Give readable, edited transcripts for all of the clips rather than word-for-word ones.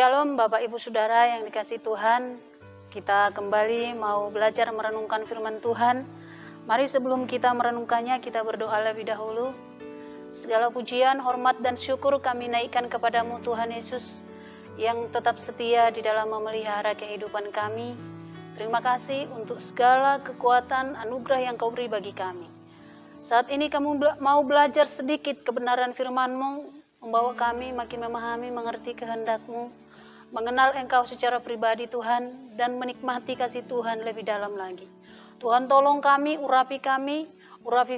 Shalom Bapak Ibu Saudara yang dikasihi Tuhan. Kita kembali mau belajar merenungkan firman Tuhan. Mari sebelum kita merenungkannya, kita berdoa lebih dahulu. Segala pujian, hormat dan syukur kami naikkan kepadamu Tuhan Yesus, yang tetap setia di dalam memelihara kehidupan kami. Terima kasih untuk segala kekuatan anugerah yang kau beri bagi kami. Saat ini kamu mau belajar sedikit kebenaran firman-Mu, membawa kami makin memahami, mengerti kehendak-Mu, mengenal Engkau secara pribadi Tuhan, dan menikmati kasih Tuhan lebih dalam lagi. Tuhan tolong kami, urapi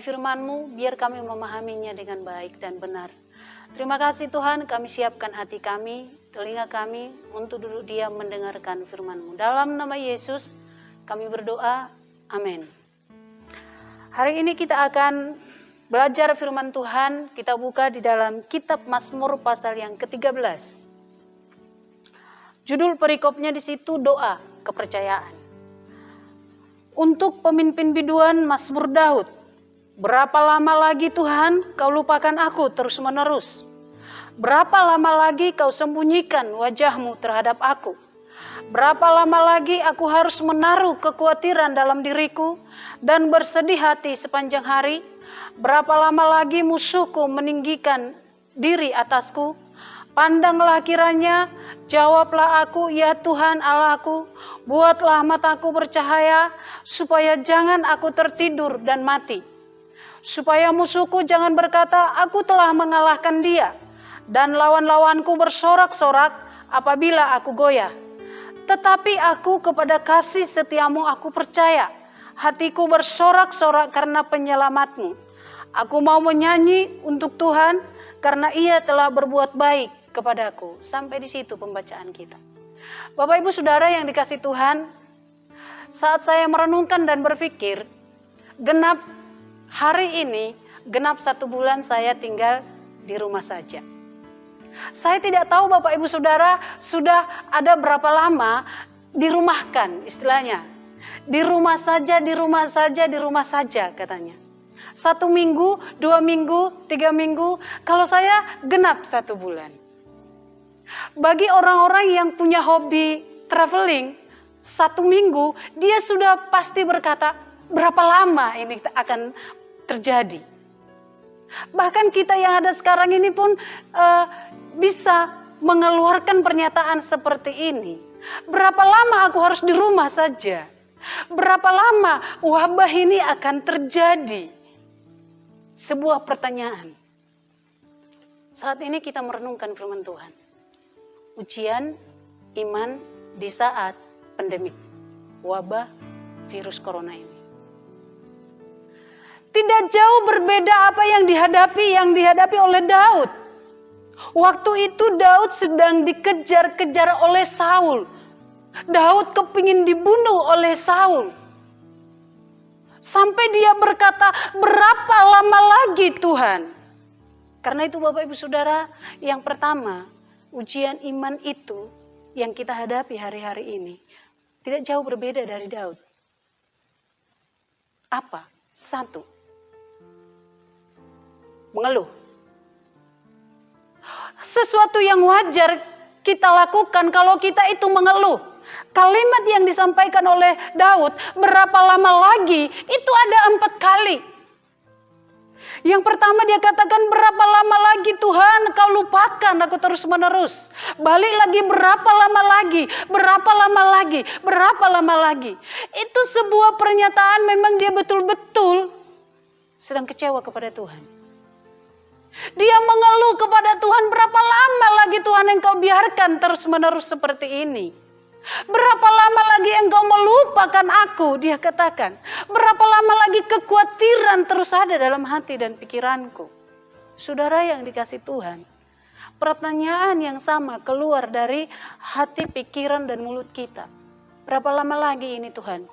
firman-Mu, biar kami memahaminya dengan baik dan benar. Terima kasih Tuhan, kami siapkan hati kami, telinga kami, untuk duduk diam mendengarkan firman-Mu. Dalam nama Yesus, kami berdoa, amin. Hari ini kita akan belajar firman Tuhan. Kita buka di dalam kitab Mazmur pasal yang ke-13. Judul perikopnya di situ doa kepercayaan. Untuk pemimpin biduan Mazmur Daud. Berapa lama lagi Tuhan kau lupakan aku terus menerus? Berapa lama lagi kau sembunyikan wajah-Mu terhadap aku? Berapa lama lagi aku harus menaruh kekhawatiran dalam diriku dan bersedih hati sepanjang hari? Berapa lama lagi musuhku meninggikan diri atasku? Pandanglah kiranya, jawablah aku, ya Tuhan Allahku. Buatlah mataku bercahaya, supaya jangan aku tertidur dan mati. Supaya musuhku jangan berkata, aku telah mengalahkan dia. Dan lawan-lawanku bersorak-sorak apabila aku goyah. Tetapi aku kepada kasih setiamu aku percaya. Hatiku bersorak-sorak karena penyelamat-Mu. Aku mau menyanyi untuk Tuhan karena Ia telah berbuat baik kepadaku. Sampai di situ pembacaan kita. Bapak Ibu Saudara yang dikasihi Tuhan, saat saya merenungkan dan berpikir, genap hari ini, genap 1 bulan saya tinggal di rumah saja. Saya tidak tahu Bapak Ibu Saudara sudah ada berapa lama dirumahkan istilahnya. Di rumah saja katanya. 1 minggu, 2 minggu, 3 minggu, kalau saya genap 1 bulan. Bagi orang-orang yang punya hobi traveling, 1 minggu, dia sudah pasti berkata, berapa lama ini akan terjadi. Bahkan kita yang ada sekarang ini pun bisa mengeluarkan pernyataan seperti ini. Berapa lama aku harus di rumah saja? Berapa lama wabah ini akan terjadi? Sebuah pertanyaan. Saat ini kita merenungkan firman Tuhan. Ujian iman di saat pandemik wabah virus corona ini. Tidak jauh berbeda apa yang dihadapi oleh Daud. Waktu itu Daud sedang dikejar-kejar oleh Saul. Daud kepingin dibunuh oleh Saul. Sampai dia berkata, berapa lama lagi Tuhan? Karena itu Bapak Ibu Saudara, yang pertama, ujian iman itu yang kita hadapi hari-hari ini tidak jauh berbeda dari Daud. Apa? 1. Mengeluh. Sesuatu yang wajar kita lakukan kalau kita itu mengeluh. Kalimat yang disampaikan oleh Daud, berapa lama lagi, itu ada 4 kali. Yang pertama dia katakan, berapa lama lagi Tuhan kau lupakan aku terus menerus. Balik lagi, berapa lama lagi, berapa lama lagi, berapa lama lagi. Itu sebuah pernyataan memang dia betul-betul sedang kecewa kepada Tuhan. Dia mengeluh kepada Tuhan, berapa lama lagi Tuhan engkau biarkan terus menerus seperti ini. Berapa lama lagi engkau melupakan aku, dia katakan. Berapa lama lagi kekhawatiran terus ada dalam hati dan pikiranku. Saudara yang dikasihi Tuhan, pertanyaan yang sama keluar dari hati, pikiran, dan mulut kita. Berapa lama lagi ini Tuhan?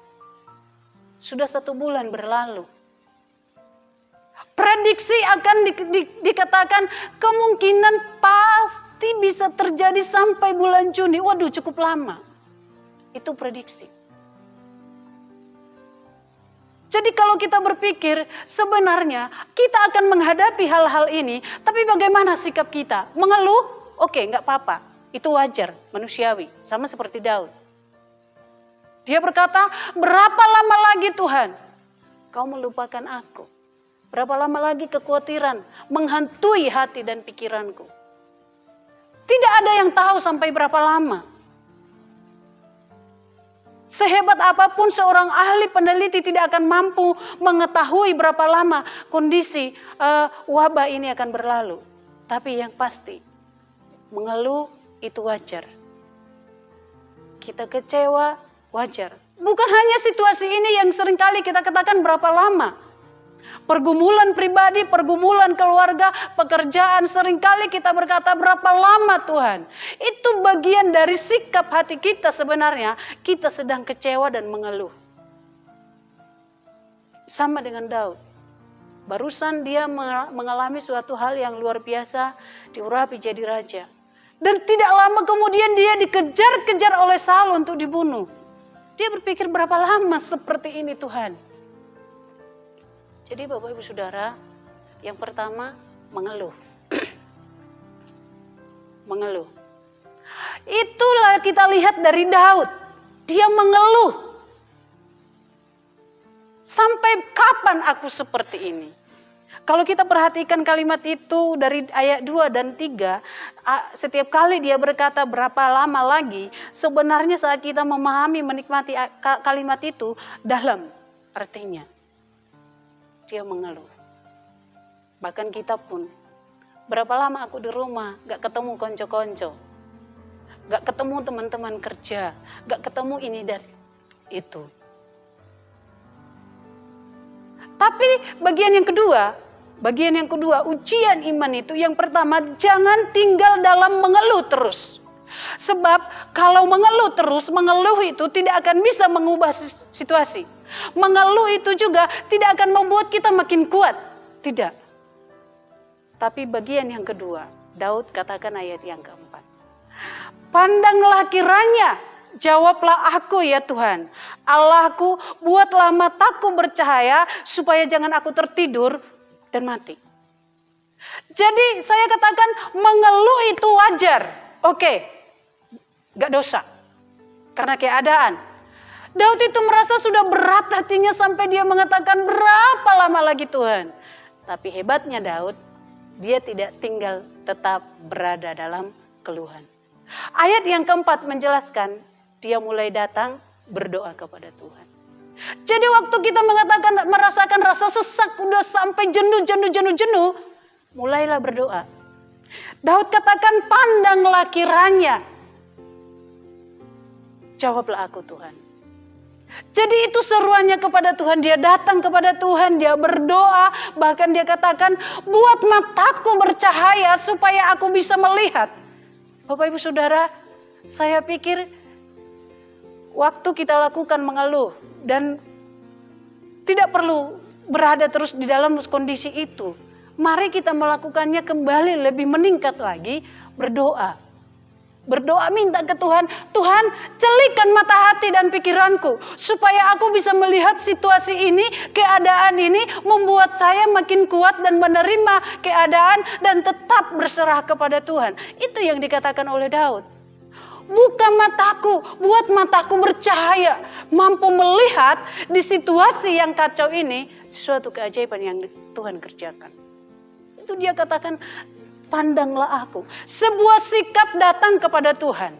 Sudah 1 bulan berlalu. Prediksi akan dikatakan kemungkinan pasti bisa terjadi sampai bulan Juni. Waduh, cukup lama. Itu prediksi. Jadi kalau kita berpikir sebenarnya kita akan menghadapi hal-hal ini, tapi bagaimana sikap kita? Mengeluh? Oke, nggak apa-apa. Itu wajar, manusiawi, sama seperti Daud. Dia berkata, berapa lama lagi Tuhan kau melupakan aku? Berapa lama lagi kekhawatiran menghantui hati dan pikiranku? Tidak ada yang tahu sampai berapa lama. Sehebat apapun seorang ahli peneliti tidak akan mampu mengetahui berapa lama kondisi wabah ini akan berlalu. Tapi yang pasti, mengeluh itu wajar. Kita kecewa, wajar. Bukan hanya situasi ini yang seringkali kita katakan berapa lama. Pergumulan pribadi, pergumulan keluarga, pekerjaan, seringkali kita berkata berapa lama Tuhan. Itu bagian dari sikap hati kita sebenarnya. Kita sedang kecewa dan mengeluh. Sama dengan Daud. Barusan dia mengalami suatu hal yang luar biasa, diurapi jadi raja. Dan tidak lama kemudian dia dikejar-kejar oleh Saul untuk dibunuh. Dia berpikir berapa lama seperti ini Tuhan. Jadi Bapak Ibu Saudara, yang pertama mengeluh. Mengeluh. Itulah kita lihat dari Daud. Dia mengeluh. Sampai kapan aku seperti ini? Kalau kita perhatikan kalimat itu dari ayat 2 dan 3, setiap kali dia berkata berapa lama lagi, sebenarnya saat kita memahami, menikmati kalimat itu, dalam artinya. Dia mengeluh. Bahkan kita pun, berapa lama aku di rumah, gak ketemu konco-konco, gak ketemu teman-teman kerja, gak ketemu ini dan itu. Tapi bagian yang kedua, ujian iman itu yang pertama, jangan tinggal dalam mengeluh terus. Sebab kalau mengeluh terus, mengeluh itu tidak akan bisa mengubah situasi. Mengeluh itu juga tidak akan membuat kita makin kuat. Tidak. Tapi bagian yang kedua, Daud katakan ayat yang keempat. Pandanglah kiranya, jawablah aku ya Tuhan. Allahku, buatlah mataku bercahaya supaya jangan aku tertidur dan mati. Jadi saya katakan mengeluh itu wajar. Oke, gak dosa. Karena keadaan. Daud itu merasa sudah berat hatinya sampai dia mengatakan berapa lama lagi Tuhan. Tapi hebatnya Daud, dia tidak tinggal tetap berada dalam keluhan. Ayat yang keempat menjelaskan, dia mulai datang berdoa kepada Tuhan. Jadi waktu kita merasakan rasa sesak, udah sampai jenuh, mulailah berdoa. Daud katakan, pandanglah kiranya, jawablah aku Tuhan. Jadi itu seruannya kepada Tuhan, dia datang kepada Tuhan, dia berdoa, bahkan dia katakan, buat mataku bercahaya supaya aku bisa melihat. Bapak Ibu Saudara, saya pikir waktu kita lakukan mengeluh dan tidak perlu berada terus di dalam kondisi itu. Mari kita melakukannya kembali lebih meningkat lagi, berdoa. Berdoa minta ke Tuhan, Tuhan celikan mata hati dan pikiranku supaya aku bisa melihat situasi ini, keadaan ini membuat saya makin kuat dan menerima keadaan dan tetap berserah kepada Tuhan. Itu yang dikatakan oleh Daud. Buka mataku, buat mataku bercahaya, mampu melihat di situasi yang kacau ini sesuatu keajaiban yang Tuhan kerjakan. Itu dia katakan, pandanglah aku. Sebuah sikap datang kepada Tuhan.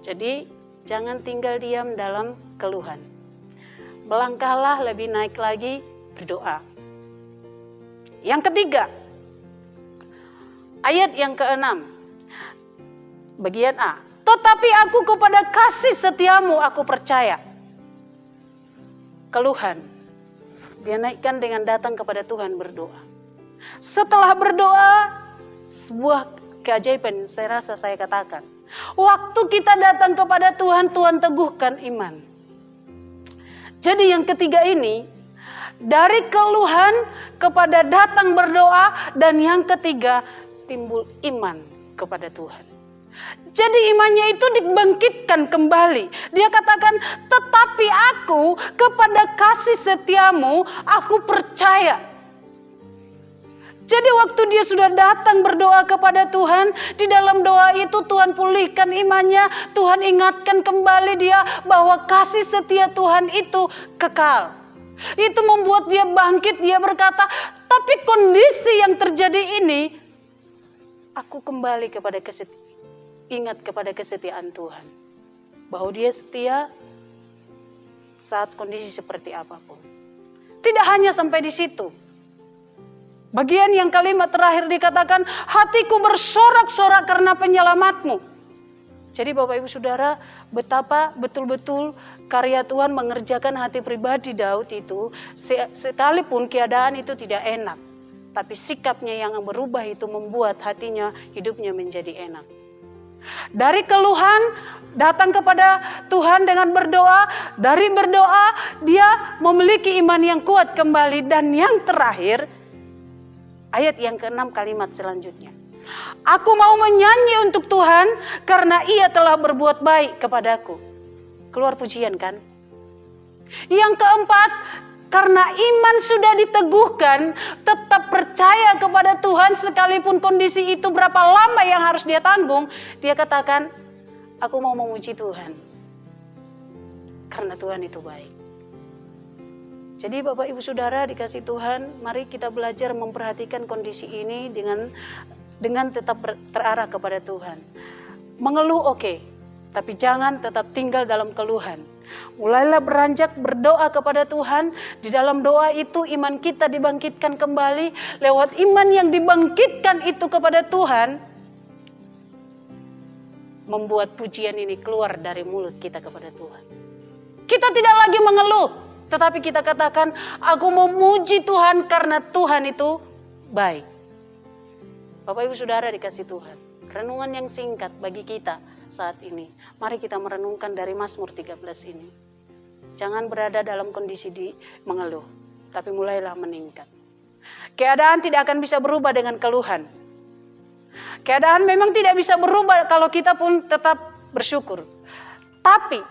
Jadi jangan tinggal diam dalam keluhan. Melangkahlah lebih naik lagi, berdoa. Yang ketiga, ayat yang ke-6. Bagian A. Tetapi aku kepada kasih setiamu aku percaya. Keluhan. Dia naikkan dengan datang kepada Tuhan berdoa. Setelah berdoa, sebuah keajaiban saya rasa saya katakan. Waktu kita datang kepada Tuhan, Tuhan teguhkan iman. Jadi yang ketiga ini, dari keluhan kepada datang berdoa, dan yang ketiga timbul iman kepada Tuhan. Jadi imannya itu dibangkitkan kembali. Dia katakan, tetapi aku kepada kasih setiamu, aku percaya. Jadi waktu dia sudah datang berdoa kepada Tuhan, di dalam doa itu Tuhan pulihkan imannya, Tuhan ingatkan kembali dia bahwa kasih setia Tuhan itu kekal. Itu membuat dia bangkit, dia berkata, tapi kondisi yang terjadi ini, aku kembali kepada ingat kepada kesetiaan Tuhan. Bahwa dia setia saat kondisi seperti apapun. Tidak hanya sampai di situ. Bagian yang kalimat terakhir dikatakan, hatiku bersorak-sorak karena penyelamatmu. Jadi Bapak Ibu Saudara, betapa betul-betul karya Tuhan mengerjakan hati pribadi Daud itu, sekalipun keadaan itu tidak enak. Tapi sikapnya yang berubah itu membuat hatinya, hidupnya menjadi enak. Dari keluhan, datang kepada Tuhan dengan berdoa. Dari berdoa, dia memiliki iman yang kuat kembali. Dan yang terakhir, ayat yang ke-6 kalimat selanjutnya. Aku mau menyanyi untuk Tuhan karena ia telah berbuat baik kepadaku. Keluar pujian kan? Yang keempat, karena iman sudah diteguhkan, tetap percaya kepada Tuhan sekalipun kondisi itu berapa lama yang harus dia tanggung. Dia katakan, aku mau memuji Tuhan. Karena Tuhan itu baik. Jadi Bapak Ibu Saudara dikasih Tuhan, mari kita belajar memperhatikan kondisi ini dengan tetap terarah kepada Tuhan. Mengeluh oke, tapi jangan tetap tinggal dalam keluhan. Mulailah beranjak berdoa kepada Tuhan. Di dalam doa itu iman kita dibangkitkan kembali. Lewat iman yang dibangkitkan itu kepada Tuhan, membuat pujian ini keluar dari mulut kita kepada Tuhan. Kita tidak lagi mengeluh, tetapi kita katakan, aku memuji Tuhan karena Tuhan itu baik. Bapak Ibu Saudara dikasih Tuhan, renungan yang singkat bagi kita saat ini. Mari kita merenungkan dari Mazmur 13 ini. Jangan berada dalam kondisi mengeluh, tapi mulailah meningkat. Keadaan tidak akan bisa berubah dengan keluhan. Keadaan memang tidak bisa berubah kalau kita pun tetap bersyukur. Tapi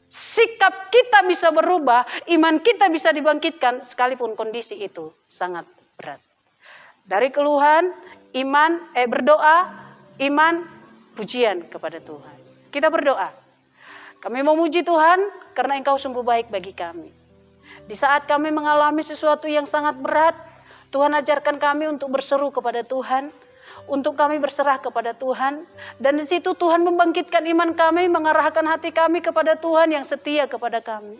sikap kita bisa berubah, iman kita bisa dibangkitkan sekalipun kondisi itu sangat berat. Dari keluhan, berdoa, iman, pujian kepada Tuhan. Kita berdoa. Kami memuji Tuhan karena Engkau sungguh baik bagi kami. Di saat kami mengalami sesuatu yang sangat berat, Tuhan ajarkan kami untuk berseru kepada Tuhan, untuk kami berserah kepada Tuhan, dan di situ Tuhan membangkitkan iman kami, mengarahkan hati kami kepada Tuhan yang setia kepada kami.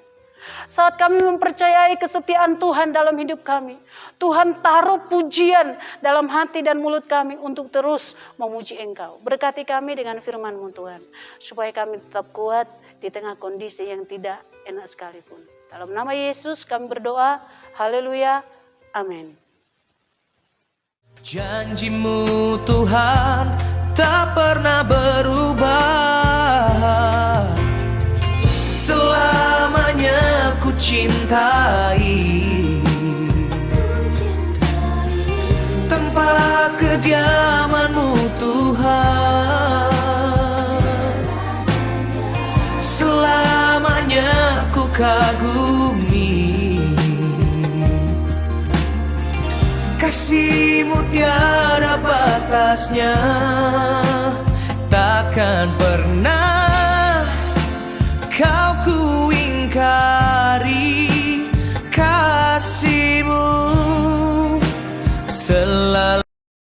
Saat kami mempercayai kesetiaan Tuhan dalam hidup kami, Tuhan taruh pujian dalam hati dan mulut kami untuk terus memuji Engkau. Berkati kami dengan firman-Mu Tuhan, supaya kami tetap kuat di tengah kondisi yang tidak enak sekalipun. Dalam nama Yesus kami berdoa, haleluya, amin. Janji-Mu Tuhan tak pernah berubah, selamanya ku cintai tempat kediaman-Mu Tuhan, selamanya ku kagumi kasih-Mu tiada batasnya, takkan pernah